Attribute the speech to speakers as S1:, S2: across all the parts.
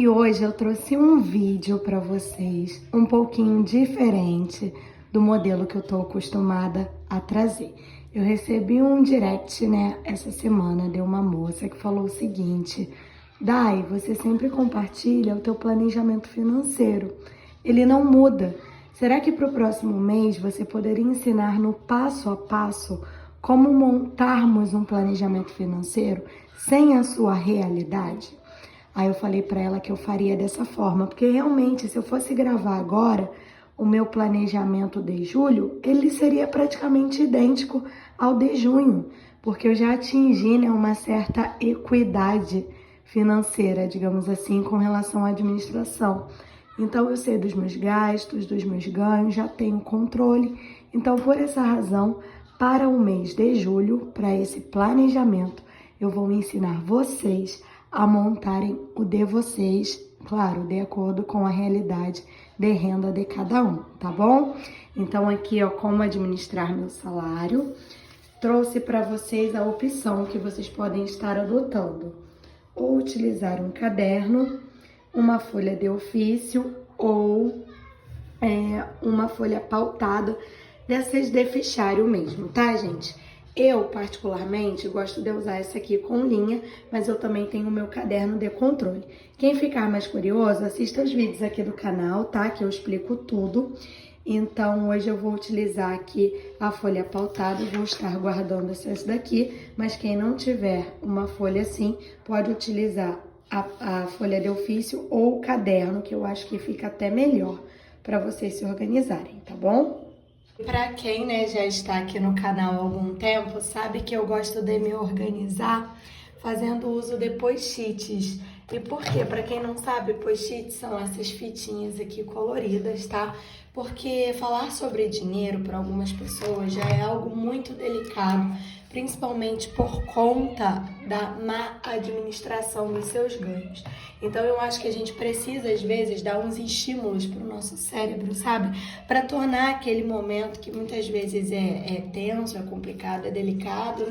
S1: E hoje eu trouxe um vídeo para vocês um pouquinho diferente do modelo que eu tô acostumada a trazer. Eu recebi um direct, essa semana de uma moça que falou o seguinte: Dai, você sempre compartilha o teu planejamento financeiro. Ele não muda. Será que para o próximo mês você poderia ensinar no passo a passo como montarmos um planejamento financeiro sem a sua realidade? Aí eu falei para ela que eu faria dessa forma, porque realmente, se eu fosse gravar agora o meu planejamento de julho, ele seria praticamente idêntico ao de junho, porque eu já atingi, uma certa equidade financeira, digamos assim, com relação à administração. Então eu sei dos meus gastos, dos meus ganhos, já tenho controle. Então, por essa razão, para o mês de julho, para esse planejamento, eu vou ensinar vocês a montarem o de vocês, claro, de acordo com a realidade de renda de cada um, tá bom? Então aqui, ó, como administrar meu salário, trouxe para vocês a opção que vocês podem estar adotando, ou utilizar um caderno, uma folha de ofício ou uma folha pautada, dessas de fichário mesmo, tá, gente? Eu, particularmente, gosto de usar essa aqui com linha, mas eu também tenho o meu caderno de controle. Quem ficar mais curioso, assista os vídeos aqui do canal, tá? Que eu explico tudo. Então, hoje eu vou utilizar aqui a folha pautada, vou estar guardando essas daqui, mas quem não tiver uma folha assim, pode utilizar a folha de ofício ou o caderno, que eu acho que fica até melhor para vocês se organizarem, tá bom? Para quem, já está aqui no canal há algum tempo, sabe que eu gosto de me organizar fazendo uso de post-its. E por quê? Para quem não sabe, post-its são essas fitinhas aqui coloridas, tá? Porque falar sobre dinheiro para algumas pessoas já é algo muito delicado, principalmente por conta da má administração dos seus ganhos. Então eu acho que a gente precisa, às vezes, dar uns estímulos para o nosso cérebro, sabe? Para tornar aquele momento que muitas vezes é tenso, é complicado, é delicado,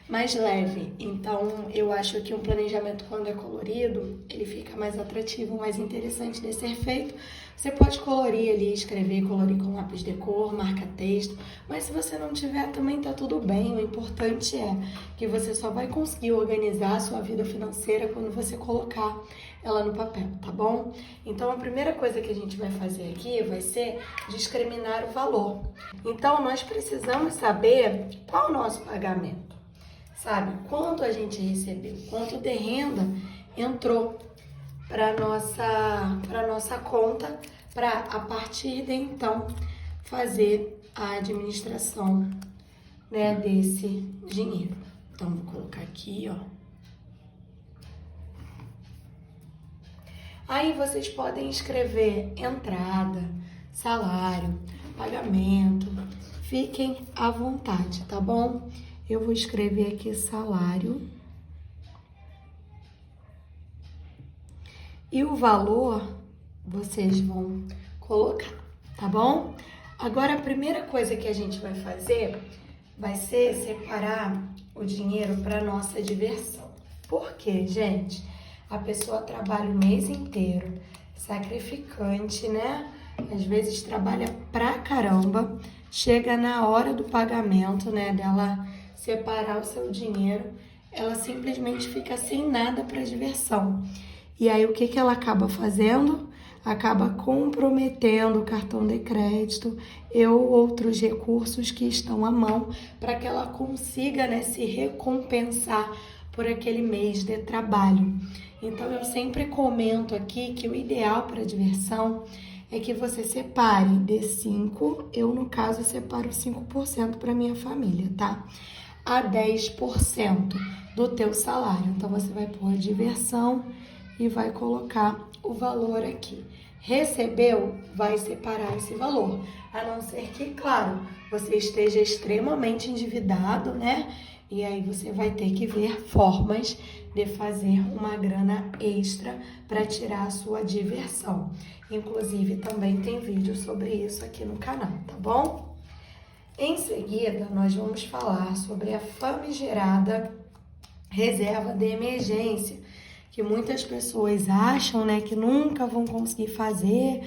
S1: mais leve. Então eu acho que um planejamento, quando é colorido, ele fica mais atrativo, mais interessante de ser feito. Você pode colorir ali, escrever, colorir com lápis de cor, marca texto, mas se você não tiver, também tá tudo bem. O importante é que você só vai conseguir organizar a sua vida financeira quando você colocar ela no papel, tá bom? Então a primeira coisa que a gente vai fazer aqui vai ser discriminar o valor. Então nós precisamos saber qual o nosso pagamento, sabe? Quanto a gente recebeu, quanto de renda entrou para nossa conta, para a partir de então fazer a administração, desse dinheiro. Então vou colocar aqui, ó. Aí vocês podem escrever entrada, salário, pagamento. Fiquem à vontade, tá bom? Eu vou escrever aqui salário. E o valor vocês vão colocar, tá bom? Agora, a primeira coisa que a gente vai fazer vai ser separar o dinheiro para nossa diversão. Por quê, gente? A pessoa trabalha o mês inteiro, sacrificante, Às vezes trabalha pra caramba, chega na hora do pagamento, dela separar o seu dinheiro, ela simplesmente fica sem nada para diversão. E aí o que ela acaba fazendo? Acaba comprometendo o cartão de crédito e outros recursos que estão à mão para que ela consiga, se recompensar por aquele mês de trabalho. Então eu sempre comento aqui que o ideal para diversão é que você separe de 5%, eu no caso separo 5% para minha família, tá? A 10% do teu salário. Então você vai pôr diversão e vai colocar o valor aqui. Recebeu, vai separar esse valor. A não ser que, claro, você esteja extremamente endividado, E aí você vai ter que ver formas de fazer uma grana extra para tirar a sua diversão. Inclusive, também tem vídeo sobre isso aqui no canal, tá bom? Em seguida, nós vamos falar sobre a famigerada reserva de emergência, que muitas pessoas acham, né, que nunca vão conseguir fazer,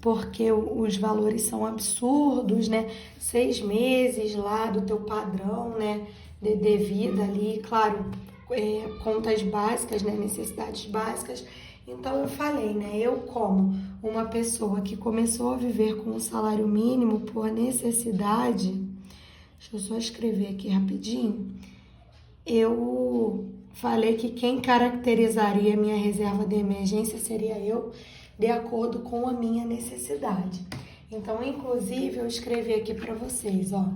S1: porque os valores são absurdos, né? 6 meses lá do teu padrão, né, de vida ali, claro, contas básicas, né, necessidades básicas. Então eu falei, né, eu como uma pessoa que começou a viver com um salário mínimo por necessidade, deixa eu só escrever aqui rapidinho, eu falei que quem caracterizaria minha reserva de emergência seria eu, de acordo com a minha necessidade. Então, inclusive, eu escrevi aqui para vocês, ó,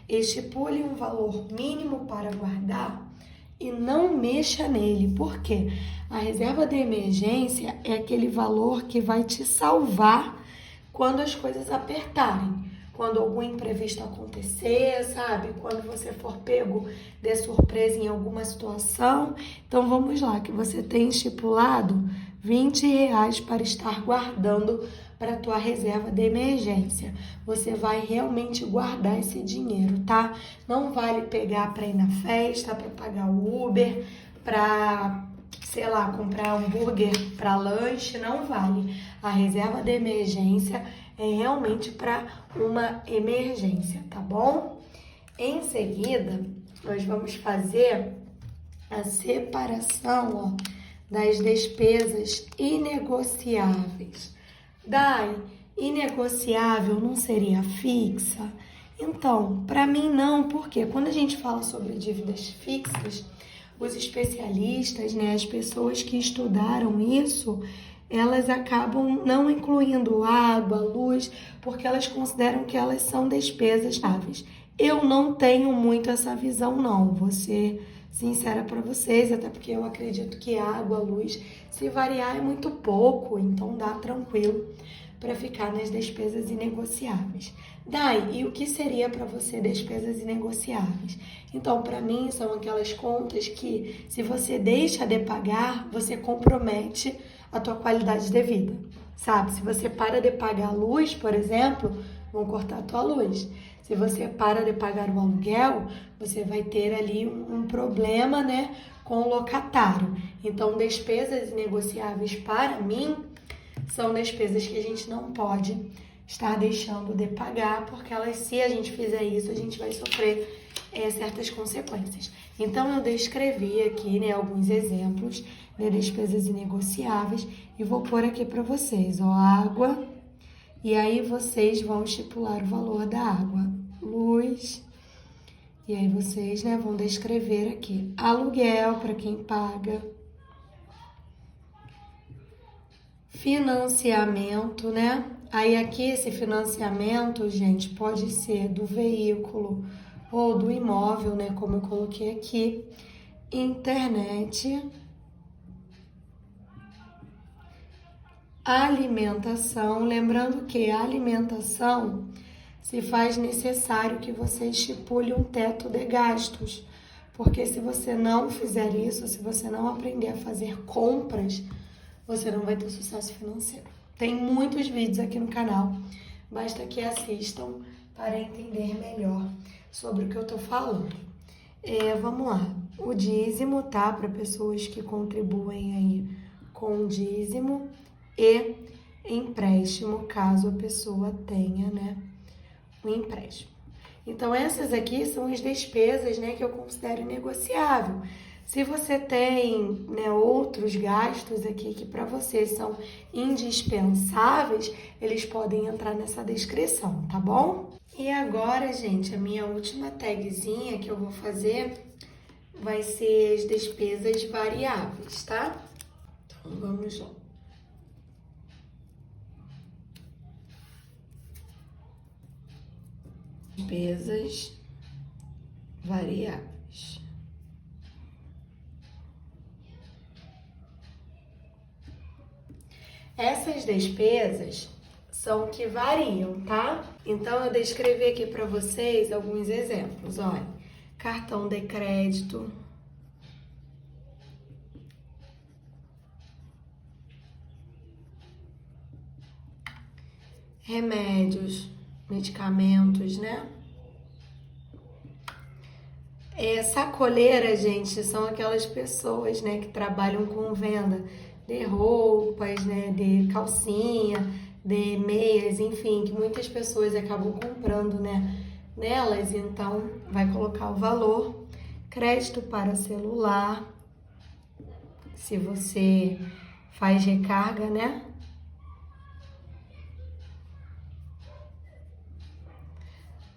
S1: estipule um valor mínimo para guardar e não mexa nele. Por quê? A reserva de emergência é aquele valor que vai te salvar quando as coisas apertarem. Quando algum imprevisto acontecer, sabe? Quando você for pego de surpresa em alguma situação. Então, vamos lá, que você tem estipulado R$ 20 para estar guardando para a tua reserva de emergência. Você vai realmente guardar esse dinheiro, tá? Não vale pegar para ir na festa, para pagar o Uber, para, sei lá, comprar hambúrguer para lanche, não vale. A reserva de emergência é realmente para uma emergência, tá bom? Em seguida, nós vamos fazer a separação, ó, das despesas inegociáveis. Dai, inegociável não seria fixa? Então, para mim não, porque quando a gente fala sobre dívidas fixas, os especialistas, né, as pessoas que estudaram isso, elas acabam não incluindo água, luz, porque elas consideram que elas são despesas estáveis. Eu não tenho muito essa visão, não. Vou ser sincera para vocês, até porque eu acredito que água, luz, se variar é muito pouco, então dá tranquilo para ficar nas despesas inegociáveis. Dai, e o que seria para você despesas inegociáveis? Então, para mim, são aquelas contas que, se você deixa de pagar, você compromete a tua qualidade de vida, sabe? Se você para de pagar a luz, por exemplo, vão cortar a tua luz. Se você para de pagar o aluguel, você vai ter ali um problema, né, com o locatário. Então, despesas inegociáveis para mim são despesas que a gente não pode estar deixando de pagar, porque elas, se a gente fizer isso, a gente vai sofrer certas consequências. Então, eu descrevi aqui, né, alguns exemplos de despesas inegociáveis e vou pôr aqui para vocês, ó, água, e aí vocês vão estipular o valor da água, luz, e aí vocês, né, vão descrever aqui, aluguel para quem paga, financiamento, né? Aí aqui esse financiamento, gente, pode ser do veículo ou do imóvel, né? Como eu coloquei aqui, internet, alimentação. Lembrando que a alimentação se faz necessário que você estipule um teto de gastos, porque se você não fizer isso, se você não aprender a fazer compras, você não vai ter sucesso financeiro. Tem muitos vídeos aqui no canal, basta que assistam para entender melhor sobre o que eu tô falando. Vamos lá, o dízimo, tá? Para pessoas que contribuem aí com dízimo e empréstimo, caso a pessoa tenha, né, um empréstimo. Então, essas aqui são as despesas, né, que eu considero negociável. Se você tem, né, outros gastos aqui que para você são indispensáveis, eles podem entrar nessa descrição, tá bom? E agora, gente, a minha última tagzinha que eu vou fazer vai ser as despesas variáveis, tá? Então, vamos lá. Despesas variáveis. Essas despesas são que variam, tá? Então, eu descrevi aqui para vocês alguns exemplos. Olha, cartão de crédito, remédios, medicamentos, né? Sacoleira, gente, são aquelas pessoas, né, que trabalham com venda de roupas, né, de calcinha, de meias, enfim, que muitas pessoas acabam comprando, né, nelas. Então, vai colocar o valor, crédito para celular, se você faz recarga, né?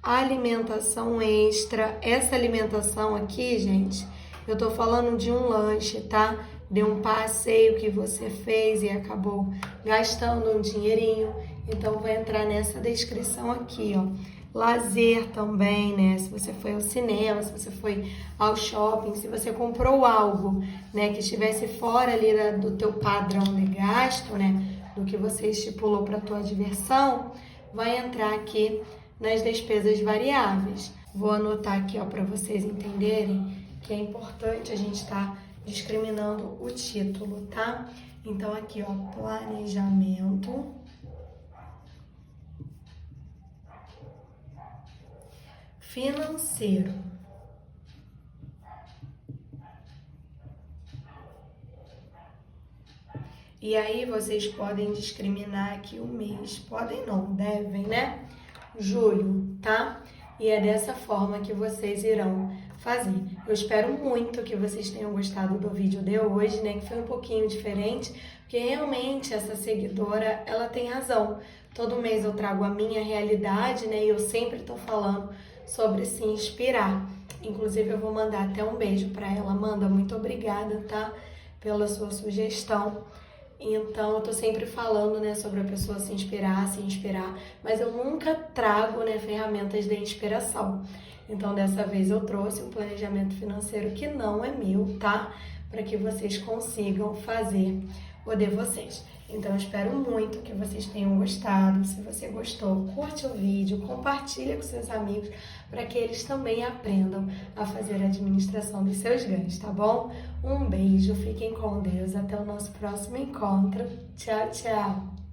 S1: Alimentação extra. Essa alimentação aqui, gente, eu tô falando de um lanche, tá? De um passeio que você fez e acabou gastando um dinheirinho. Então, vai entrar nessa descrição aqui, ó. Lazer também, né? Se você foi ao cinema, se você foi ao shopping, se você comprou algo, né, que estivesse fora ali do teu padrão de gasto, né, do que você estipulou para tua diversão, vai entrar aqui nas despesas variáveis. Vou anotar aqui, ó, para vocês entenderem que é importante a gente estar discriminando o título, tá? Então aqui, ó, planejamento financeiro. E aí vocês podem discriminar aqui o mês. Podem não, devem, né? Julho, tá? E é dessa forma que vocês irão fazer. Eu espero muito que vocês tenham gostado do vídeo de hoje, né? Que foi um pouquinho diferente, porque realmente essa seguidora, ela tem razão. Todo mês eu trago a minha realidade, né? E eu sempre tô falando sobre se inspirar. Inclusive, eu vou mandar até um beijo para ela. Amanda, muito obrigada, tá? Pela sua sugestão. Então, eu tô sempre falando, né, sobre a pessoa se inspirar, mas eu nunca trago, né, ferramentas de inspiração. Então, dessa vez eu trouxe um planejamento financeiro que não é meu, tá? Para que vocês consigam fazer o de vocês. Então, eu espero muito que vocês tenham gostado. Se você gostou, curte o vídeo, compartilha com seus amigos para que eles também aprendam a fazer a administração dos seus ganhos, tá bom? Um beijo, fiquem com Deus, até o nosso próximo encontro. Tchau, tchau!